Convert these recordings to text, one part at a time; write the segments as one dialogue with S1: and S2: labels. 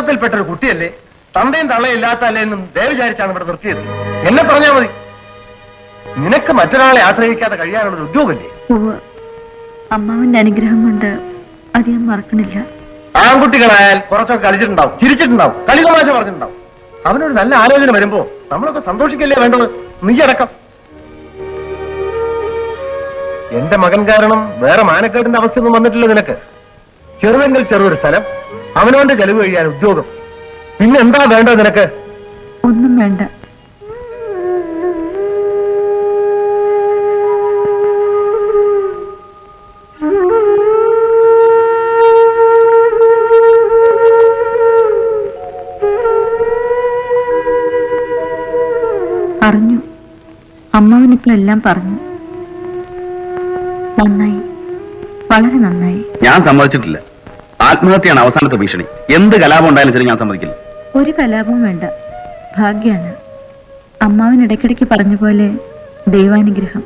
S1: കുടുംബത്തിൽപ്പെട്ട ഒരു കുട്ടിയല്ലേ, തന്തയും തള്ളയും ഇല്ലാത്തല്ലേ എന്നും ദയ വിചാരിച്ചാണ് ഇവിടെ നിർത്തിയത്. എന്നെ പറഞ്ഞാൽ മതി. നിനക്ക് മറ്റൊരാളെ ആശ്രയിക്കാതെ കഴിയാനുള്ളൊരു ഉദ്യോഗമില്ലേ?
S2: അമ്മാവന്റെ അനുഗ്രഹം കൊണ്ട് അത് ഞാൻ മറക്കണില്ല.
S1: ആൺകുട്ടികളായാൽ കുറച്ചൊക്കെ കളിച്ചിട്ടുണ്ടാവും, ചിരിച്ചിട്ടുണ്ടാവും, കളിതമാശ പറഞ്ഞിട്ടുണ്ടാവും. അവനൊരു നല്ല ആലോചന വരുമ്പോ നമ്മളൊക്കെ സന്തോഷിക്കല്ലേ വേണ്ടത്, നീ അടക്കം. എന്റെ മകൻ കാരണം വേറെ മാനക്കേടിന്റെ അവസ്ഥയൊന്നും വന്നിട്ടില്ല നിനക്ക്. ചെറുതെങ്കിൽ ചെറിയൊരു സ്ഥലം, അവനോന്റെ ചെലവ് കഴിയാൻ ഉദ്യോഗം, പിന്നെ എന്താ വേണ്ടത് നിനക്ക്?
S2: ഒന്നും വേണ്ട. പറഞ്ഞു, അമ്മാവനിപ്പോ എല്ലാം പറഞ്ഞു. നന്നായി, വളരെ നന്നായി.
S3: ഞാൻ സമ്മതിച്ചിട്ടില്ല. ആത്മഹത്യയാണ് അവസാനത്തെ ഭീഷണി. എന്ത് കലാപം ഉണ്ടായാലും ശരി ഞാൻ സമ്മതിക്കില്ല.
S2: ഒരു കലാപവും വേണ്ട, ഭാഗ്യാണ്. അമ്മാവൻ ഇടയ്ക്കിടയ്ക്ക് പറഞ്ഞ പോലെ ദൈവാനുഗ്രഹം.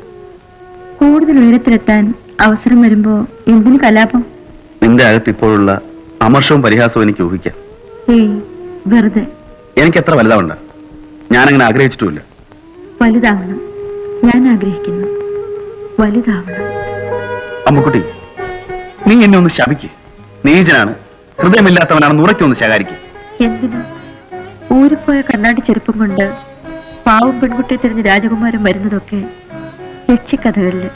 S2: കൂടുതൽ ഉയരത്തിലെത്താൻ അവസരം വരുമ്പോ എന്തിനു കലാപം?
S3: നിന്റെ അകത്ത് ഇപ്പോഴുള്ള അമർഷവും പരിഹാസവും എനിക്ക് ഊഹിക്കാം.
S2: ഏയ് വെറുതെ.
S3: എനിക്ക് എത്ര വലുതാവണ്ട, ഞാനങ്ങനെ ആഗ്രഹിച്ചിട്ടുമില്ല.
S2: വലുതാവണം, ഞാൻ ആഗ്രഹിക്കുന്നു. വലുതാവണം.
S3: അമ്മുക്കുട്ടി, നീ എന്നെ ഒന്ന് ശപിക്ക്. നീചനാണ്, ഹൃദയമില്ലാത്തവനാണെന്ന് ഉറക്കൊന്ന് ശകാരിക്ക്.
S2: എന്തിനു? ഊരിപ്പോയ കണ്ണാടി ചെരുപ്പം കൊണ്ട് പാവം പെൺകുട്ടിയെ തിരിഞ്ഞ് രാജകുമാരൻ വരുന്നതൊക്കെ യക്ഷിക്കഥകളില്.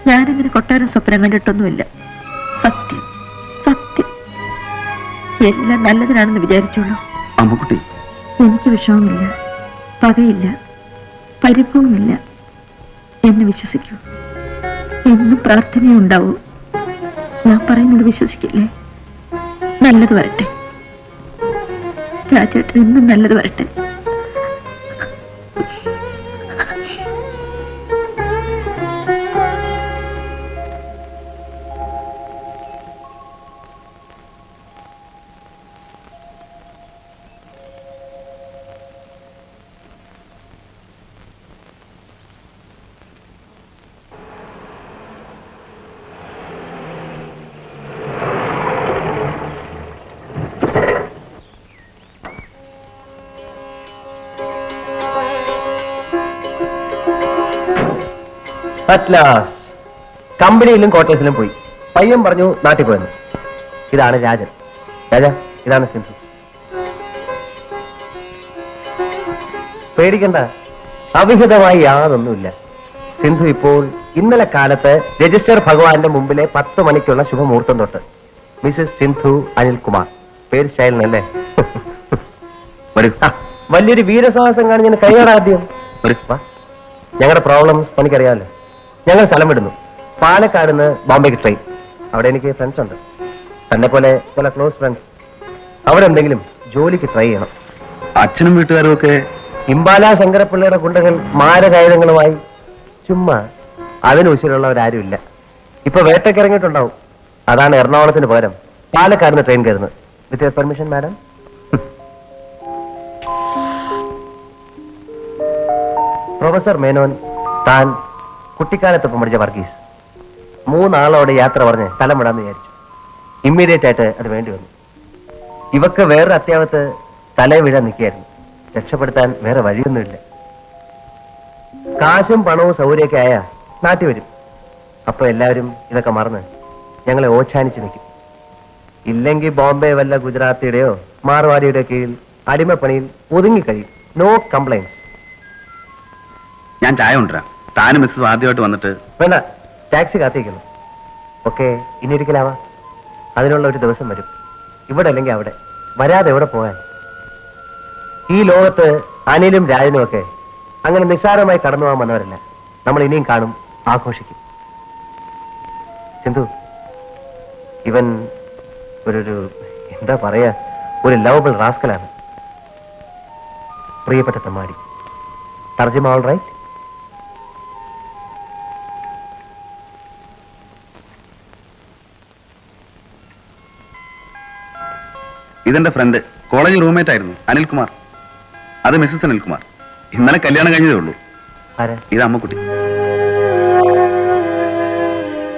S2: ഞാനങ്ങനെ കൊട്ടാരം സ്വപ്നം കണ്ടിട്ടൊന്നുമില്ല. സത്യം സത്യം, എല്ലാം നല്ലതിനാണെന്ന് വിചാരിച്ചോളൂ.
S3: അമ്മുക്കുട്ടി,
S2: എനിക്ക് വിഷമമില്ല, പകയില്ല, പരിഭവമില്ല. എന്നെ വിശ്വസിക്കൂ. എന്നും പ്രാർത്ഥനയുണ്ടാവൂ. ഞാൻ പറയുന്നത് വിശ്വസിക്കില്ലേ? നല്ലത് വരട്ടെ രാജേട്ടൻ, എന്നും നല്ലത് വരട്ടെ.
S1: കമ്പനിയിലും ക്വാർട്ടേഴ്സിലും പോയി. പയ്യൻ പറഞ്ഞു നാട്ടിൽ പോയെന്ന്. ഇതാണ് രാജൻ. രാജ, ഇതാണ് സിന്ധു. പേടിക്കണ്ട, അവിഹിതമായി യാതൊന്നുമില്ല. സിന്ധു ഇപ്പോൾ ഇന്നലെ കാലത്ത് രജിസ്റ്റർ ഭഗവാന്റെ മുമ്പിലെ 10 മണിക്കുള്ള ശുഭമുഹൂർത്തം തൊട്ട് മിസ്സസ് സിന്ധു അനിൽകുമാർ. പേര് ശൈലനല്ലേ? വലിയൊരു വീരസാഹസം കാണി ഞാൻ കൈകാടാദ്യം. ഞങ്ങളുടെ പ്രോബ്ലംസ് എനിക്കറിയാമല്ലോ. ഞങ്ങൾ സ്ഥലം വിടുന്നു. പാലക്കാട് നിന്ന് ബോംബെക്ക് ട്രെയിൻ. അവിടെ എനിക്ക് ഫ്രണ്ട്സ് ഉണ്ട്, തന്നെ പോലെ ചില ക്ലോസ് ഫ്രണ്ട്സ്. അവരെന്തെങ്കിലും ജോലിക്ക് ട്രൈ ചെയ്യണം.
S3: അച്ഛനും വീട്ടുകാരും ഒക്കെ
S1: ഇമ്പാല ശങ്കരപ്പിള്ളയുടെ ഗുണ്ടകൾ മാരകായുധങ്ങളുമായി ചുമ്മാ അതിന് ഉശിരുള്ളവരാരും ഇല്ല. ഇപ്പൊ വേട്ടക്കിറങ്ങിയിട്ടുണ്ടാവും. അതാണ് എറണാകുളത്തിന് പകരം പാലക്കാട് നിന്ന് ട്രെയിൻ കയറുന്നത്. With your permission madam. Professor Menon, താൻ കുട്ടിക്കാലത്തൊപ്പം പഠിച്ച വർഗീസ്, 3 ആളോട് യാത്ര പറഞ്ഞ് സ്ഥലം വിടാന്ന് വിചാരിച്ചു. ഇമ്മീഡിയറ്റ് ആയിട്ട് അത് വേണ്ടി വന്നു. ഇവക്ക് വേറൊരു അത്യാവത്ത് തലേ വീഴാൻ നിൽക്കുകയായിരുന്നു. രക്ഷപ്പെടുത്താൻ വേറെ വഴിയൊന്നുമില്ല. കാശും പണവും സൗകര്യമൊക്കെ ആയാ നാട്ടിൽ വരും. അപ്പൊ എല്ലാവരും ഇതൊക്കെ മറന്ന് ഞങ്ങളെ ഓച്ഛാനിച്ച് നിൽക്കും. ഇല്ലെങ്കിൽ ബോംബെ വല്ല ഗുജറാത്തിയുടെയോ മാർവാടിയുടെ കീഴിൽ അടിമപ്പണിയിൽ ഒതുങ്ങിക്കഴിയും. No complaints.
S3: ഞാൻ ചായ കൊണ്ടുവരാം. താനും മിസ്സും ആദ്യമായിട്ട് വന്നിട്ട്.
S1: വേണ്ട, ടാക്സി കാത്തിരിക്കുന്നു. ഓക്കെ, ഇനിയൊരിക്കലാവാ. അതിനുള്ള ഒരു ദിവസം വരും. ഇവിടെ അല്ലെങ്കിൽ അവിടെ, വരാതെ എവിടെ പോകാൻ? ഈ ലോകത്ത് അനിലും രാജനും ഒക്കെ അങ്ങനെ നിസ്സാരമായി കടന്നു പോകാൻ വന്നവരല്ല. നമ്മൾ ഇനിയും കാണും, ആഘോഷിക്കും. സിന്ധു, ഇവൻ ഒരു എന്താ പറയാ, ഒരു ലവബിൾ റാസ്കലാണ്. പ്രിയപ്പെട്ട തമ്മാടി. തർജ്ജിമ ഓൾ റൈറ്റ്?
S3: ഇതെന്റെ ഫ്രണ്ട്, കോളേജ് റൂംമേറ്റ് ആയിരുന്നു, അനിൽകുമാർ. അത് മിസ്സസ് അനിൽകുമാർ. ഇന്നലെ കല്യാണം കഴിഞ്ഞതേ ഉള്ളൂ. ഇത് അമ്മക്കുട്ടി.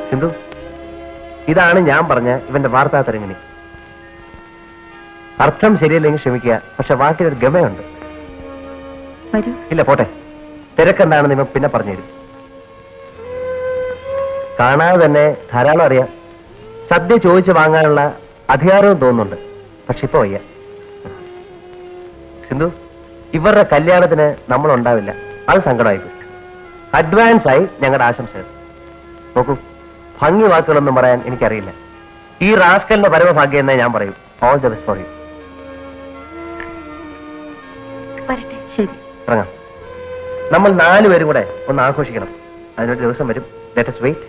S1: സിന്ധു, ഇതാണ് ഞാൻ പറഞ്ഞ ഇവന്റെ വാർത്താ തരങ്ങിണി. അർത്ഥം ശരിയല്ലെങ്കിൽ ക്ഷമിക്കുക, പക്ഷെ വാക്കിനൊരു ഗമയുണ്ട്.
S2: വരൂ.
S1: ഇല്ല, പോട്ടെ. തിരക്കെന്താണെന്ന് ഇവ പിന്നെ പറഞ്ഞുതരും. കാണാതെ തന്നെ ധാരാളം അറിയാം. സദ്യ ചോദിച്ചു വാങ്ങാനുള്ള അധികാരവും തോന്നുന്നുണ്ട്. പക്ഷെ ഇപ്പൊ വയ്യ. സിന്ധു, ഇവരുടെ കല്യാണത്തിന് നമ്മൾ ഉണ്ടാവില്ല. അത് സങ്കടമായിപ്പോയി. അഡ്വാൻസ് ആയി ഞങ്ങളുടെ ആശംസകൾ. നോക്കൂ, ഭംഗി വാക്കുകളൊന്നും പറയാൻ എനിക്കറിയില്ല. ഈ റാസ്കലിന്റെ പരമഭാഗ്യം എന്നേ ഞാൻ പറയൂ. All the best for you.
S2: വരട്ടെ. ശരി,
S1: ഇറങ്ങാം. നമ്മൾ 4 പേരും കൂടെ ഒന്ന് ആഘോഷിക്കണം. അതിനൊരു ദിവസം വരും. Let us wait.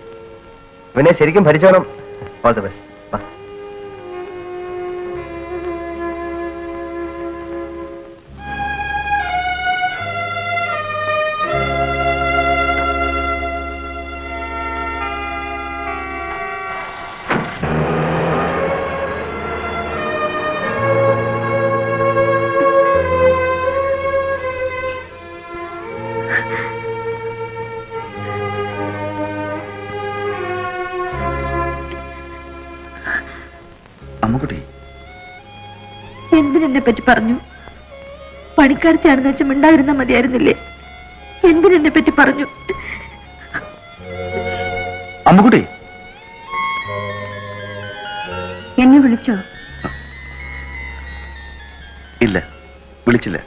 S1: ഇവനെ ശരിക്കും ഭരിച്ചോണം. All the best.
S3: അമ്മുക്കുട്ടി,
S2: എന്തിനെന്നെ പറ്റി പറഞ്ഞു? പണിക്കാരത്തെയാണെന്ന് വെച്ച് മിണ്ടാതിരുന്നാ മതിയായിരുന്നില്ലേ? എന്തിനെന്നെ പറ്റി പറഞ്ഞു?
S3: അമ്മുക്കുട്ടി,
S2: എന്നെ വിളിച്ചോ?
S3: ഇല്ല, വിളിച്ചില്ല.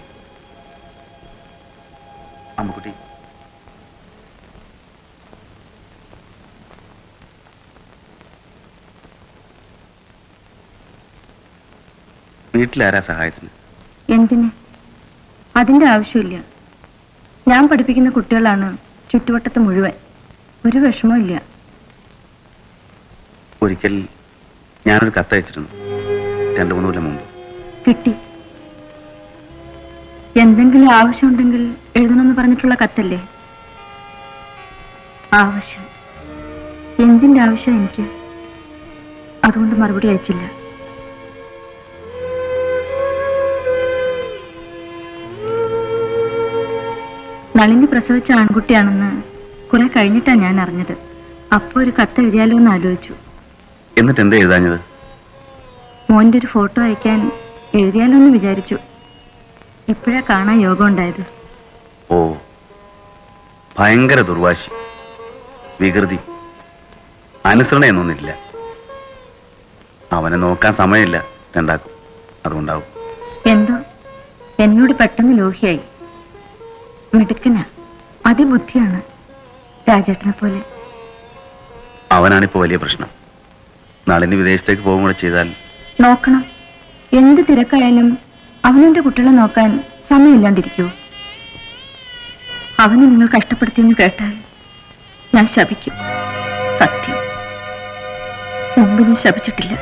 S3: അമ്മുക്കുട്ടി, വീട്ടിലാരാ സഹായത്തിന്?
S2: എന്തിന്? അതിന്റെ ആവശ്യമില്ല. ഞാൻ പഠിപ്പിക്കുന്ന കുട്ടികളാണ് ചുറ്റുവട്ടത്ത് മുഴുവൻ. ഒരു വിഷമവും ഇല്ല.
S3: ഒരിക്കൽ ഞാനൊരു കത്തയച്ചിരുന്നു, 2-3 കൊല്ലം മുമ്പ്.
S2: കിട്ടി. എന്തെങ്കിലും ആവശ്യമുണ്ടെങ്കിൽ എഴുതണമെന്ന് പറഞ്ഞിട്ടുള്ള കത്തല്ലേ? ആവശ്യം. എന്തിന്റെ ആവശ്യം എനിക്ക്? അതുകൊണ്ട് മറുപടി അയച്ചില്ല. നളിനി പ്രസവിച്ച ആൺകുട്ടിയാണെന്ന് കുറെ കഴിഞ്ഞിട്ടാ ഞാൻ അറിഞ്ഞത്. അപ്പൊ ഒരു കത്ത് എഴുതിയാലോ എന്ന് ആലോചിച്ചു.
S3: എന്നിട്ട് എന്താ എഴുതാഞ്ഞത്?
S2: മോന്റെ ഒരു ഫോട്ടോ അയക്കാൻ എഴുതിയാലോ എന്ന് വിചാരിച്ചു. ഇപ്പോഴാ കാണാൻ യോഗം ഉണ്ടായത്.
S3: ഓ, ഭയങ്കര ദുർവാശി, വികൃതി, അനുസരണ എന്നൊന്നില്ല. അവനെ നോക്കാൻ സമയമില്ല രണ്ടാക്കും. അതുകൊണ്ടാവും.
S2: എന്തോ എന്നോട് പെട്ടെന്ന് ലോഹിയായി. മിടുക്കനാ, അതിബുദ്ധിയാണ്, രാജേട്ടനെ പോലെ.
S3: അവനാണിപ്പോ വലിയ പ്രശ്നം. നളിനി വിദേശത്തേക്ക് പോകും കൂടെ ചെയ്താൽ
S2: നോക്കണം. എന്ത് തിരക്കായാലും അവനെന്റെ കുട്ടികളെ നോക്കാൻ സമയമില്ലാണ്ടിരിക്കൂ. അവനെ നിങ്ങൾ കഷ്ടപ്പെടുത്തിയെന്ന് കേട്ടാൽ ഞാൻ ശപിക്കും. സത്യം, മുമ്പ് ഞാൻ ശപിച്ചിട്ടില്ല.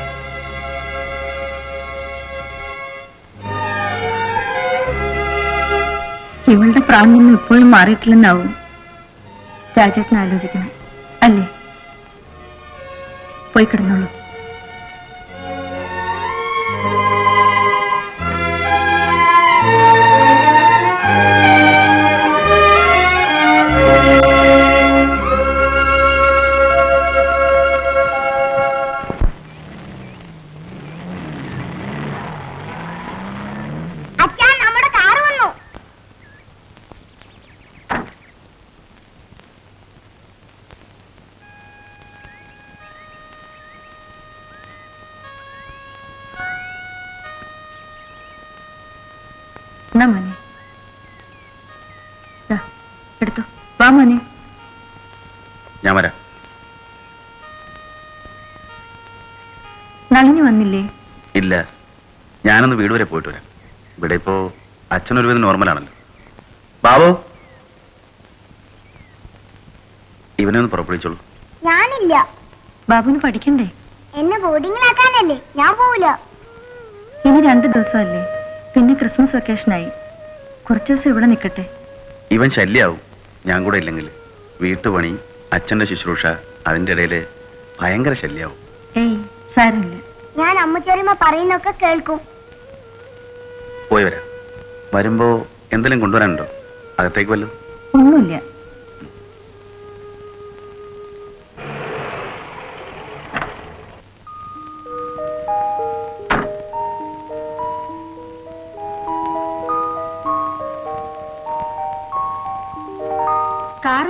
S2: ഇവളുടെ പ്രാണൊന്നും ഇപ്പോഴും മാറിയിട്ടില്ലെന്നാവും രാജേട്ടൻ ആലോചിക്കണം, അല്ലേ? പോയി കിടന്നോളൂ. മോനെ എടുത്തു വാ മോനെ.
S3: ഞാൻ വരാം.
S2: നളിനി വന്നില്ലേ?
S3: ഇല്ല, ഞാനൊന്ന് വീട് വരെ പോയിട്ട് വരാം. ഇവിടെ ഇപ്പോ അച്ഛനൊരുവിധം നോർമലാണല്ലോ. ബാബു, ഇവനെ ഒന്ന് പുറപ്പെടുവിച്ചോളൂ.
S4: ഞാനില്ല.
S2: ബാബുന് പഠിക്കണ്ടേ?
S4: എന്നെ ബോർഡിങ്ങിലാക്കാനല്ലേ, ഞാൻ പോവില്ല.
S2: ഇനി 2 ദിവസമല്ലേ, പിന്നെ ക്രിസ്മസ് വെക്കേഷനായി. കുറച്ചു ദിവസം ഇവിടെ നിൽക്കട്ടെ.
S3: ഇവൻ ശല്യാവും ഞാൻ കൂടെ ഇല്ലെങ്കിൽ. വീട്ടുപണി, അച്ഛന്റെ ശുശ്രൂഷ, അതിന്റെ ഇടയില് ഭയങ്കര ശല്യാവും.
S2: ഏയ് സാരമില്ല.
S4: ഞാൻ അമ്മച്ചോരിമ്മ പറയുന്നൊക്കെ കേൾക്കും.
S3: പോയി വരാം. വരുമ്പോ എന്തെങ്കിലും കൊണ്ടുവരാനുണ്ടോ? അകത്തേക്ക് വല്ലതും?
S2: ഒന്നുമില്ല.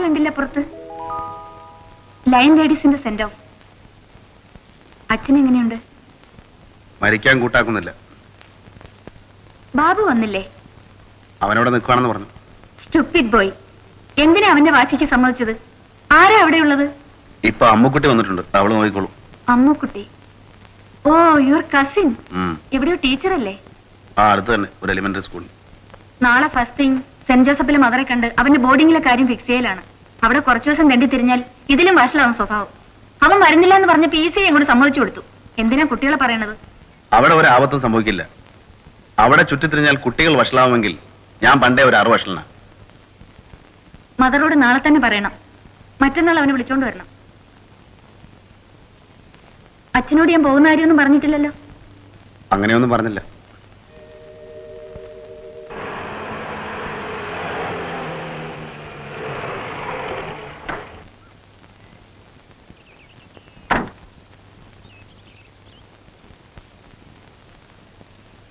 S2: കണ്ടില്ല പുറത്ത്. ലൈൻ ലേഡീസിന്റെ സെന്റ് ഓഫ്. അച്ഛൻ എങ്ങനെയുണ്ട്?
S3: മരിക്കാൻ കൂട്ടാക്കുന്നില്ല.
S2: ബാബു വന്നില്ലേ?
S3: അവനോട് നിൽക്കുകയാണെന്ന് പറഞ്ഞു.
S2: Stupid boy. എന്തിനാ അവന്റെ വാശിക്ക് സമ്മതിച്ചത്? ആരാ അവിടെയുള്ളത്?
S3: ഇപ്പൊ അമ്മുക്കുട്ടി വന്നിട്ടുണ്ട്, അവള് നോക്കിക്കോളൂ.
S2: അമ്മുക്കുട്ടി? ഓ, യുവർ കസിൻ.
S3: ഉം.
S2: എവിടെയോ ടീച്ചറല്ലേ?
S3: ആ, അടുത്ത് തന്നെ, ഒരു എലിമെന്ററി സ്കൂളിൽ.
S2: നാളെ ഫസ്റ്റ് തിങ് സെന്റ് ജോസഫിലെ മദറെ കണ്ട് അവന്റെ ബോർഡിംഗിലെ കാര്യം ഫിക്സ് ചെയ്യലാണ്. അവിടെ കുറച്ചു ദിവസം തെണ്ടി തിരിഞ്ഞാൽ ഇതിലും വഷളാവും സ്വഭാവം. അവൻ വരുന്നില്ല എന്ന് പറഞ്ഞ PC അങ്ങോട്ട് സമ്മതിച്ചു കൊടുത്തു. എന്തിനാ കുട്ടികളെ പറയണത്?
S3: അവിടെ ഒരു ആപത്തും സംഭവിക്കില്ല. അവിടെ ചുറ്റിത്തിരിഞ്ഞാൽ കുട്ടികൾ വഷളാവുമെങ്കിൽ ഞാൻ പണ്ടേ ഒരു 6 വഷളനാ.
S2: മദറോട് നാളെ തന്നെ പറയണം. മറ്റന്നാൾ അവനെ വിളിച്ചോണ്ട് വരണം. അച്ഛനോട് ഞാൻ പോകുന്ന കാര്യമൊന്നും പറഞ്ഞിട്ടില്ലല്ലോ?
S3: അങ്ങനെയൊന്നും പറഞ്ഞില്ല.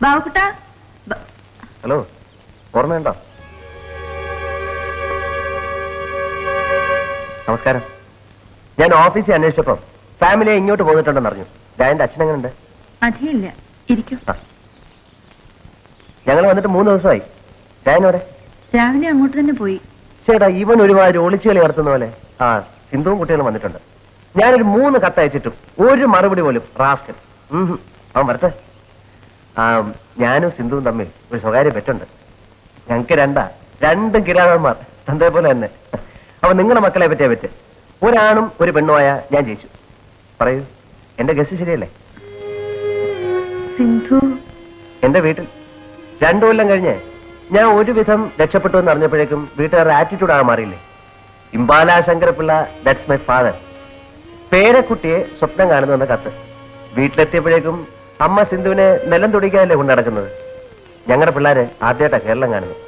S2: ബാബുക്കുട്ടാ.
S1: ഹലോ, ഓർമ്മയുണ്ടോ? നമസ്കാരം. ഞാൻ ഓഫീസിൽ അന്വേഷിച്ചപ്പോ ഫാമിലിയെ ഇങ്ങോട്ട് പോന്നിട്ടുണ്ടെന്ന് അറിഞ്ഞു. ജയന്റെ അച്ഛനെങ്ങനുണ്ട്?
S2: അധികമില്ല, ഇരിക്കും.
S1: ഞങ്ങൾ വന്നിട്ട് 3 ദിവസമായി. ജയനോടെ?
S2: രാവിലെ അങ്ങോട്ട് തന്നെ പോയി.
S1: ചേട്ടാ, ഇവൻ ഒരുമാതിരി ഒളിച്ചുകളി നടത്തുന്ന പോലെ. ആ, സിന്ധുവും കുട്ടികളും വന്നിട്ടുണ്ട്. ഞാനൊരു 3 കത്ത് അയച്ചിട്ടും ഒരു മറുപടി പോലും. റാസ്കൽ. അവൻ വരട്ടെ. ഞാനും സിന്ധുവും തമ്മിൽ ഒരു സ്വകാര്യ പെറ്റുണ്ട്. ഞങ്ങൾക്ക് രണ്ടും കിരാതന്മാർ, തന്തേ പോലെ തന്നെ. അപ്പൊ നിങ്ങളുടെ മക്കളെ പറ്റിയാ പറ്റ്. ഒരാണും ഒരു പെണ്ണുമായ ഞാൻ ജയിച്ചു. പറയൂ, എന്റെ ഗസ് ശരിയല്ലേ?
S2: സിന്ധു
S1: എന്റെ വീട്ടിൽ 2 കൊല്ലം കഴിഞ്ഞ് ഞാൻ ഒരുവിധം രക്ഷപ്പെട്ടു എന്ന് അറിഞ്ഞപ്പോഴേക്കും വീട്ടുകാരുടെ ആറ്റിറ്റ്യൂഡ് ആകാൻ മാറിയില്ലേ? Impala Shankarapilla, that's my father. പേരക്കുട്ടിയെ സ്വപ്നം കാണുന്ന കത്ത്. വീട്ടിലെത്തിയപ്പോഴേക്കും അമ്മ സിന്ധുവിനെ നിലം തുടിക്കാനല്ലേ കൊണ്ട് നടക്കുന്നത്. ഞങ്ങളുടെ പിള്ളേര് ആദ്യമായിട്ടാ കേരളം കാണുന്നത്.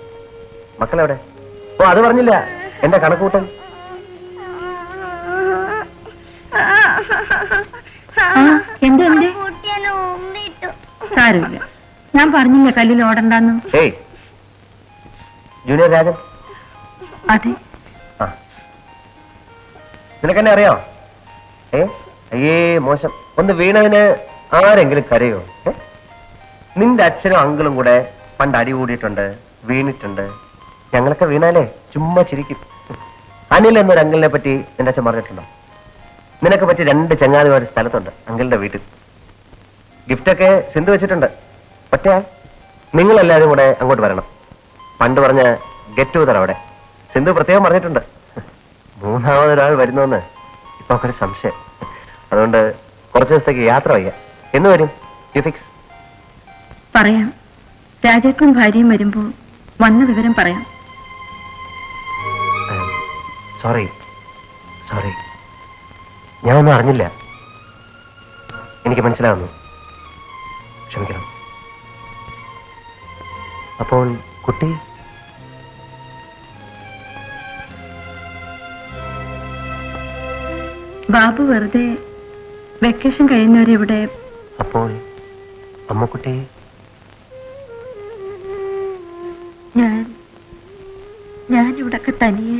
S1: മക്കളെവിടെ? ഓ, അത് പറഞ്ഞില്ല എന്റെ കണക്കൂട്ടൻ.
S2: സാരമില്ല, ഞാൻ പറഞ്ഞില്ല കല്ലിൽ ഓടണ്ടെന്ന്.
S1: ഏയ്, ജൂനിയർ രാജൻ.
S2: അതെ.
S1: നിനക്കെന്നെ അറിയോ? അയ്യേ മോശം. ഒന്ന് വീണതിന് ആരെങ്കിലും കരയോ? നിന്റെ അച്ഛനും അങ്കിളും കൂടെ പണ്ട് അടി കൂടിയിട്ടുണ്ട്, വീണിട്ടുണ്ട്. ഞങ്ങളൊക്കെ വീണാലേ ചുമ്മാ ചിരിക്കും. അനിൽ എന്നൊരു അങ്കിളിനെ പറ്റി നിന്റെ അച്ഛൻ പറഞ്ഞിട്ടുണ്ടോ? നിനക്ക് പറ്റി 2 ചങ്ങാതിമാർ സ്ഥലത്തുണ്ട് അങ്കിളിന്റെ വീട്ടിൽ. ഗിഫ്റ്റൊക്കെ സിന്ധു വെച്ചിട്ടുണ്ട്. ഒറ്റയാ നിങ്ങളെല്ലാവരും കൂടെ അങ്ങോട്ട് വരണം. പണ്ട് പറഞ്ഞ ഗെറ്റ് ടുഗദർ അവിടെ സിന്ധു പ്രത്യേകം പറഞ്ഞിട്ടുണ്ട്. 3ാമതൊരാൾ വരുന്നോന്ന് ഇപ്പൊ ഒരു സംശയം. അതുകൊണ്ട് കുറച്ചു ദിവസത്തേക്ക് യാത്ര വയ്യ. എന്ന് വരും? യു ഫിക്സ്?
S2: പറയാം. രാജേട്ടും ഭാര്യയും വരുമ്പോ വന്ന വിവരം പറയാം.
S1: സോറി, ഞാനൊന്നും അറിഞ്ഞില്ല. എനിക്ക് മനസ്സിലാവുന്നു. ക്ഷമിക്കണം. അപ്പോൾ കുട്ടി?
S2: ബാബു വെറുതെ വെക്കേഷൻ കഴിയുന്നവരെ ഇവിടെ.
S1: അപ്പോൾ അമ്മക്കുട്ടി?
S2: ഞാൻ ഇവിടൊക്കെ തനിയെ.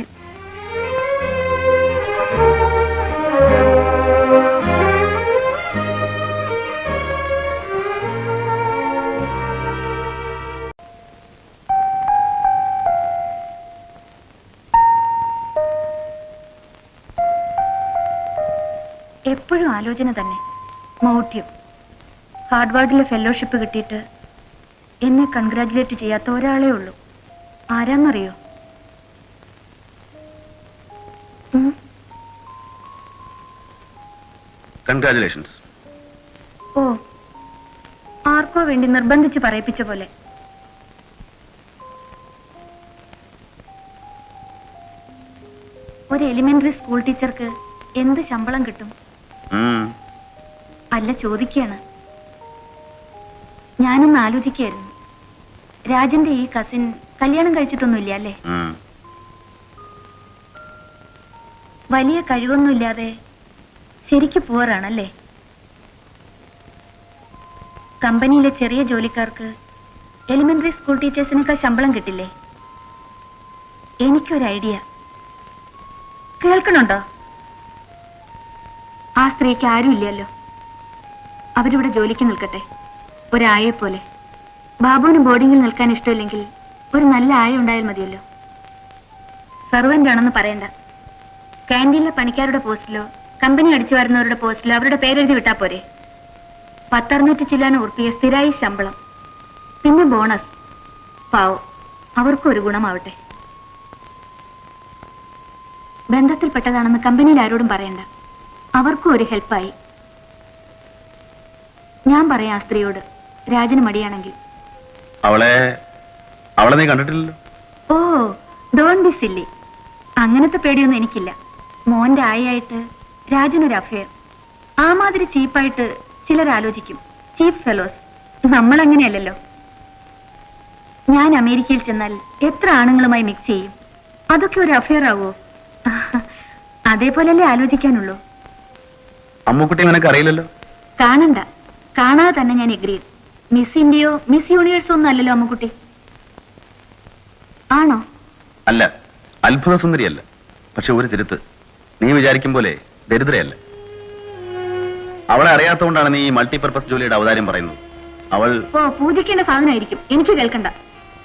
S2: എപ്പോഴും ആലോചന തന്നെ. മൗഢ്യം. ഹാർഡ്വാർഡിലെ ഫെലോഷിപ്പ് കിട്ടിയിട്ട് എന്നെ കൺഗ്രാജുലേറ്റ് ചെയ്യാത്ത ഒരാളേ ഉള്ളൂ. ആരാന്നറിയോ?
S3: കൺഗ്രാജുലേഷൻസ്.
S2: ഓ, ആർക്കോ വേണ്ടി നിർബന്ധിച്ച് പറയിപ്പിച്ച പോലെ. ഒരു എലിമെന്ററി സ്കൂൾ ടീച്ചർക്ക് എന്ത് ശമ്പളം കിട്ടും? അല്ല, ചോദിക്കുകയാണ്. ഞാനൊന്ന് ആലോചിക്കായിരുന്നു. രാജന്റെ ഈ കസിൻ കല്യാണം കഴിച്ചിട്ടൊന്നുമില്ല അല്ലേ? വലിയ കഴിവൊന്നുമില്ലാതെ ശരിക്ക് പോറാണല്ലേ? കമ്പനിയിലെ ചെറിയ ജോലിക്കാർക്ക് എലിമെന്ററി സ്കൂൾ ടീച്ചേഴ്സിനേക്കാൾ ശമ്പളം കിട്ടില്ലേ? എനിക്കൊരു ഐഡിയ. കേൾക്കണുണ്ടോ? ആ സ്ത്രീക്ക് ആരുമില്ലല്ലോ. അവരിവിടെ ജോലിക്ക് നിൽക്കട്ടെ, ഒരായെ പോലെ. ബാബുവിന് ബോർഡിങ്ങിൽ നിൽക്കാൻ ഇഷ്ടമില്ലെങ്കിൽ ഒരു നല്ല ആയ ഉണ്ടായാൽ മതിയല്ലോ. സർവന്റ് ആണെന്ന് പറയണ്ട. കാന്റീനിലെ പണിക്കാരുടെ പോസ്റ്റിലോ കമ്പനി അടിച്ചു വരുന്നവരുടെ പോസ്റ്റിലോ അവരുടെ പേരെഴുതി വിട്ടാ പോരെ. 10-600 ചില്ലാന ഉറുപ്പിക സ്ഥിരായി ശമ്പളം, പിന്നെ ബോണസ്. പാവം, അവർക്കും ഒരു ഗുണമാവട്ടെ. ബന്ധത്തിൽപ്പെട്ടതാണെന്ന് കമ്പനിയിൽ ആരോടും പറയണ്ട. അവർക്കും ഒരു ഹെൽപ്പായി. ഞാൻ പറയാം ആ സ്ത്രീയോട്, രാജന് മടിയാണെങ്കിൽ.
S3: അവളെ നീ കണ്ടിട്ടില്ലല്ലോ.
S2: ഓ, ഡോൺ ബി സില്ലി. അങ്ങനത്തെ പേടിയൊന്നും എനിക്കില്ല. മോന്റെ ആയായിട്ട് രാജനൊരു അഫയർ. ആ മാതിരി ചീപ്പായിട്ട് ചിലർ ആലോചിക്കും. ചീപ്പ് ഫെലോസ്. നമ്മളങ്ങനെയല്ലല്ലോ. ഞാൻ അമേരിക്കയിൽ ചെന്നാൽ എത്ര ആണുങ്ങളുമായി മിക്സ് ചെയ്യും. അതൊക്കെ ഒരു അഫയർ ആവോ? അതേപോലല്ലേ ആലോചിക്കാനുള്ളൂ.
S3: അമ്മുക്കുട്ടി നിനക്ക് അറിയില്ലല്ലോ.
S2: കാണണ്ട, കാണാതെ തന്നെ ഞാൻ എഗ്രി. മിസ് ഇന്ത്യയോ മിസ് യൂണിവേഴ്സോ ഒന്നും അല്ലല്ലോ അമ്മുക്കുട്ടി. ആണോ?
S3: അല്ല, അത്ഭുത സുന്ദരിയല്ല. പക്ഷെ ഒരു തിരുത്ത്, നീ വിചാരിക്കും പോലെ ദരിദ്രയല്ല. അവളെ അറിയാത്തതുകൊണ്ടാണ് നീ ഈ മൾട്ടിപർപ്പസ് ജോലിയുടെ അവതാരം പറയുന്നത്. അവൾ
S2: പൂജിക്കേണ്ട സാധനമായിരിക്കും. എനിക്ക് കേൾക്കണ്ട.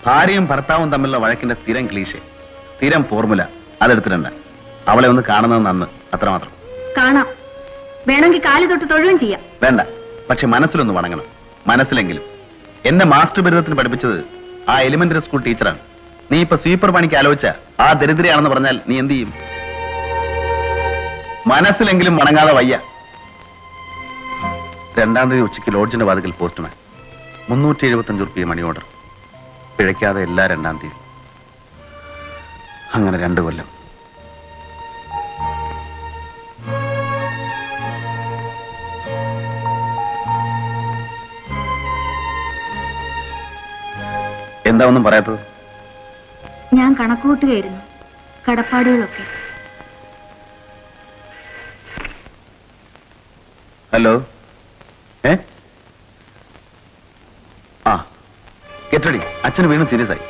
S3: ഭാര്യയും ഭർത്താവും തമ്മിലുള്ള വഴക്കിന്റെ സ്ഥിരം ക്ലീശേ, സ്ഥിരം ഫോർമുല അതെടുത്തിട്ടുണ്ട്. അവളെ ഒന്ന് കാണുന്നത് നന്ന്, അത്രമാത്രം.
S2: കാണാം, വേണമെങ്കിൽ കാല് തൊട്ട് തൊഴുകയും ചെയ്യാം.
S3: വേണ്ട, പക്ഷെ മനസ്സിലൊന്ന് വണങ്ങണം. മനസ്സിലെങ്കിലും. എന്നെ മാസ്റ്റർ ബിരുദത്തിന് പഠിപ്പിച്ചത് ആ എലിമെന്ററി സ്കൂൾ ടീച്ചറാണ്. നീ ഇപ്പൊ സ്വീപ്പർ പണിക്ക് ആലോചിച്ച ആ ദരിദ്രയാണെന്ന് പറഞ്ഞാൽ നീ എന്ത് ചെയ്യും? മനസ്സിലെങ്കിലും വണങ്ങാതെ വയ്യ. 2-ാം തീയതി ഉച്ചയ്ക്ക് ലോഡ്ജിന്റെ വാതിക്കൽ പോസ്റ്റ്മാൻ. 375 ഉറുപ്പിക മണി ഓർഡർ. പിഴയ്ക്കാതെ എല്ലാ 2-ാം തീയതി. അങ്ങനെ 2 കൊല്ലം. എന്താ ഒന്നും പറയാത്തത്?
S2: ഞാൻ കണക്കുകൂട്ടുകയായിരുന്നു കടപ്പാടുകളൊക്കെ.
S3: ഹലോ, ആ കെട്ടടി, അച്ഛന് വീണ്ടും സീരിയസ് ആയി.